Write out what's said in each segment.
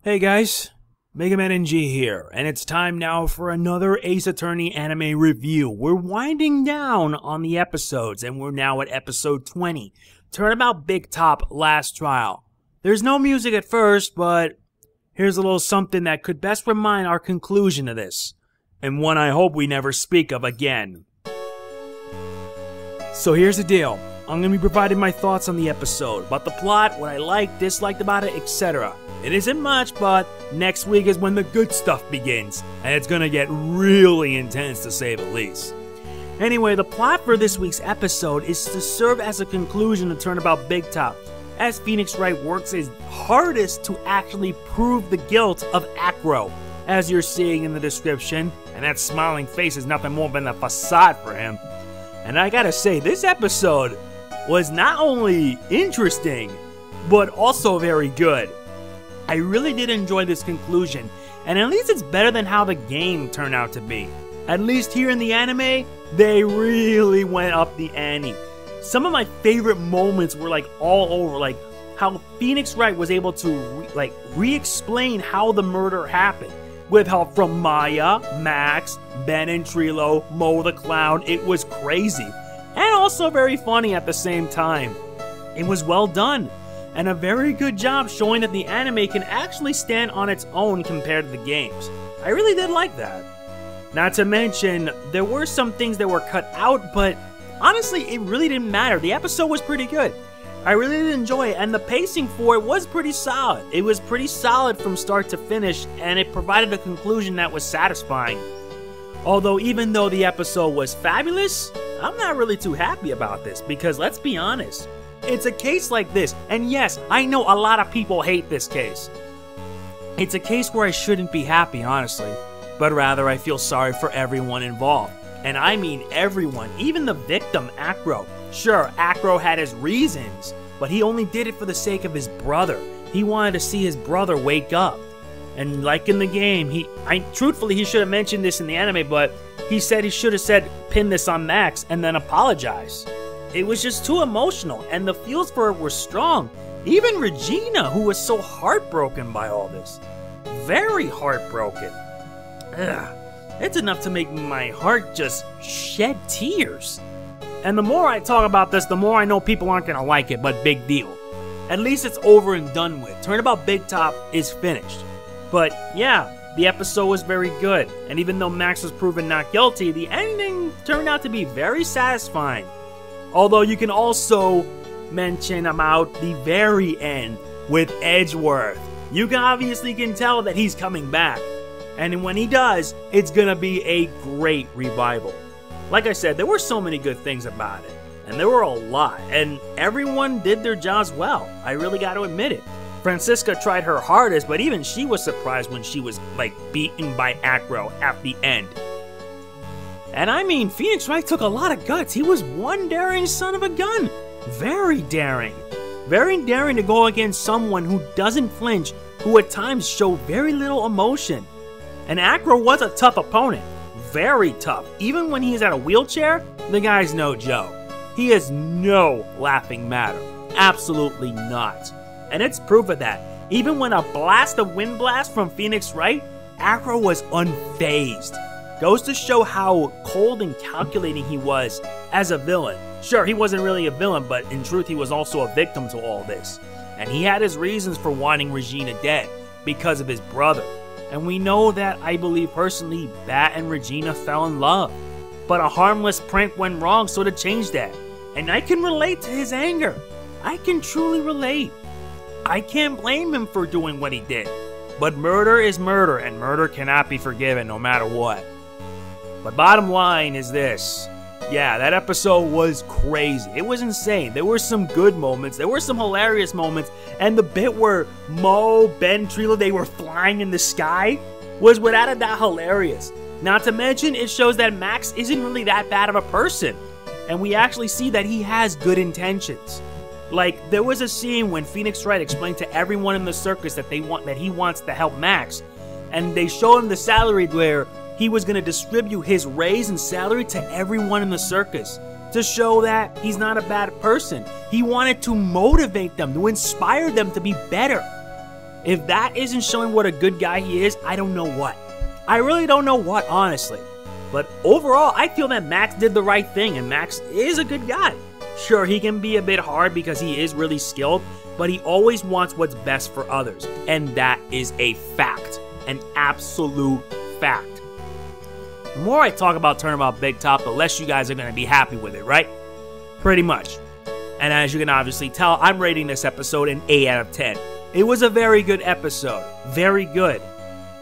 Hey guys, Mega Man NG here, and it's time now for another Ace Attorney anime review. We're winding down on the episodes, and we're now at episode 20, Turnabout Big Top Last Trial. There's no music at first, but here's a little something that could best remind our conclusion to this, and one I hope we never speak of again. So here's the deal. I'm going to be providing my thoughts on the episode, about the plot, what I liked, disliked about it, etc. It isn't much, but next week is when the good stuff begins, and it's gonna get really intense to say the least. Anyway, the plot for this week's episode is to serve as a conclusion to Turnabout Big Top, as Phoenix Wright works his hardest to actually prove the guilt of Acro, as you're seeing in the description, and that smiling face is nothing more than a facade for him. And I gotta say, this episode was not only interesting, but also very good. I really did enjoy this conclusion, and at least it's better than how the game turned out to be. At least here in the anime, they really went up the ante. Some of my favorite moments were like all over, like how Phoenix Wright was able to re-explain how the murder happened. With help from Maya, Max, Ben and Trilo, Mo the Clown. It was crazy. And also very funny at the same time. It was well done. And a very good job showing that the anime can actually stand on its own compared to the games. I really did like that. Not to mention, there were some things that were cut out, but honestly, it really didn't matter. The episode was pretty good. I really did enjoy it, and the pacing for it was pretty solid. It was pretty solid from start to finish, and it provided a conclusion that was satisfying. Although, even though the episode was fabulous, I'm not really too happy about this, because let's be honest. It's a case like this, and yes, I know a lot of people hate this case. It's a case where I shouldn't be happy, honestly, but rather I feel sorry for everyone involved. And I mean everyone, even the victim, Acro. Sure, Acro had his reasons, but he only did it for the sake of his brother. He wanted to see his brother wake up. And like in the game, truthfully, he should have mentioned this in the anime, but he said he should have said, pin this on Max, and then apologize. It was just too emotional, and the feels for it were strong. Even Regina, who was so heartbroken by all this. Very heartbroken. Ugh. It's enough to make my heart just shed tears. And the more I talk about this, the more I know people aren't gonna like it, but big deal. At least it's over and done with. Turnabout Big Top is finished. But yeah, the episode was very good. And even though Max was proven not guilty, the ending turned out to be very satisfying. Although you can also mention about the very end with Edgeworth. You obviously can tell that he's coming back. And when he does, it's gonna be a great revival. Like I said, there were so many good things about it. And there were a lot. And everyone did their jobs well. I really got to admit it. Francisca tried her hardest, but even she was surprised when she was, beaten by Acro at the end. And I mean, Phoenix Wright took a lot of guts. He was one daring son of a gun. Very daring. Very daring to go against someone who doesn't flinch, who at times show very little emotion. And Acro was a tough opponent. Very tough. Even when he's at a wheelchair, the guy's no joke. He is no laughing matter. Absolutely not. And it's proof of that. Even when a blast of wind blast from Phoenix Wright, Acro was unfazed. Goes to show how cold and calculating he was as a villain. Sure, he wasn't really a villain, but in truth he was also a victim to all this. And he had his reasons for wanting Regina dead, because of his brother. And we know that, I believe personally, Bat and Regina fell in love. But a harmless prank went wrong, so to change that. And I can relate to his anger. I can truly relate. I can't blame him for doing what he did. But murder is murder, and murder cannot be forgiven no matter what. But bottom line is this. Yeah, that episode was crazy. It was insane. There were some good moments. There were some hilarious moments. And the bit where Mo, Ben, Trilo, they were flying in the sky was without a doubt hilarious. Not to mention, it shows that Max isn't really that bad of a person. And we actually see that he has good intentions. Like, there was a scene when Phoenix Wright explained to everyone in the circus that he wants to help Max. And they show him the salary where he was going to distribute his raise and salary to everyone in the circus to show that he's not a bad person. He wanted to motivate them, to inspire them to be better. If that isn't showing what a good guy he is, I don't know what. I really don't know what, honestly. But overall, I feel that Max did the right thing, and Max is a good guy. Sure, he can be a bit hard because he is really skilled, but he always wants what's best for others. And that is a fact. An absolute fact. The more I talk about Turnabout Big Top, the less you guys are going to be happy with it, right? Pretty much. And as you can obviously tell, I'm rating this episode an 8 out of 10. It was a very good episode. Very good.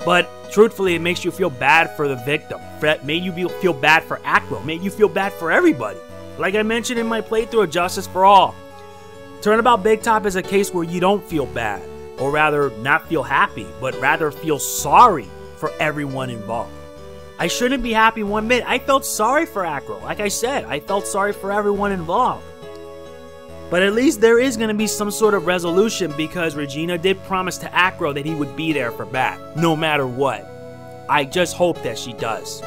But truthfully, it makes you feel bad for the victim. It made you feel bad for Acro. It made you feel bad for everybody. Like I mentioned in my playthrough of Justice for All, Turnabout Big Top is a case where you don't feel bad. Or rather, not feel happy, but rather feel sorry for everyone involved. I shouldn't be happy one bit. I felt sorry for Acro. Like I said, I felt sorry for everyone involved. But at least there is going to be some sort of resolution because Regina did promise to Acro that he would be there for Bat, no matter what. I just hope that she does.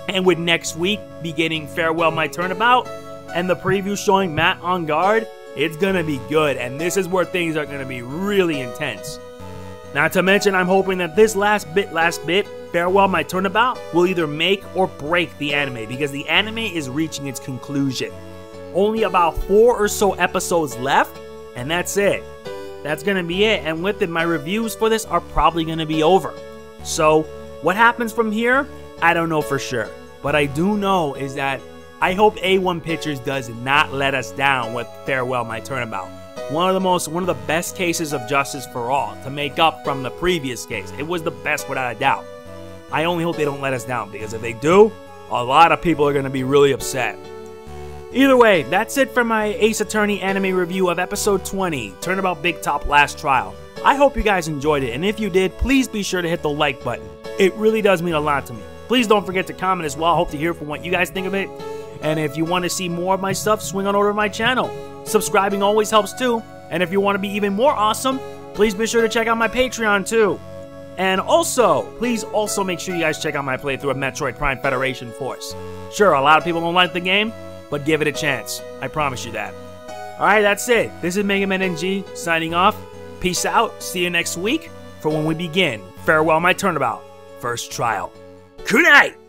And with next week beginning Farewell My Turnabout and the preview showing Matt on guard, it's going to be good. And this is where things are going to be really intense. Not to mention, I'm hoping that this last bit, Farewell My Turnabout, will either make or break the anime because the anime is reaching its conclusion. Only about 4 or so episodes left, and that's it. That's going to be it, and with it, my reviews for this are probably going to be over. So, what happens from here, I don't know for sure. But I do know is that I hope A1 Pictures does not let us down with Farewell My Turnabout. One of the best cases of Justice for All to make up from the previous case. It was the best without a doubt. I only hope they don't let us down, because if they do, a lot of people are going to be really upset. Either way, that's it for my Ace Attorney anime review of episode 20, Turnabout Big Top Last Trial. I hope you guys enjoyed it, and if you did, please be sure to hit the like button. It really does mean a lot to me. Please don't forget to comment as well. I hope to hear from what you guys think of it. And if you want to see more of my stuff, swing on over to my channel. Subscribing always helps too. And if you want to be even more awesome, please be sure to check out my Patreon too. And also, please also make sure you guys check out my playthrough of Metroid Prime Federation Force. Sure, a lot of people don't like the game, but give it a chance. I promise you that. Alright, that's it. This is Mega Man NG signing off. Peace out. See you next week for when we begin Farewell My Turnabout First Trial. Good night!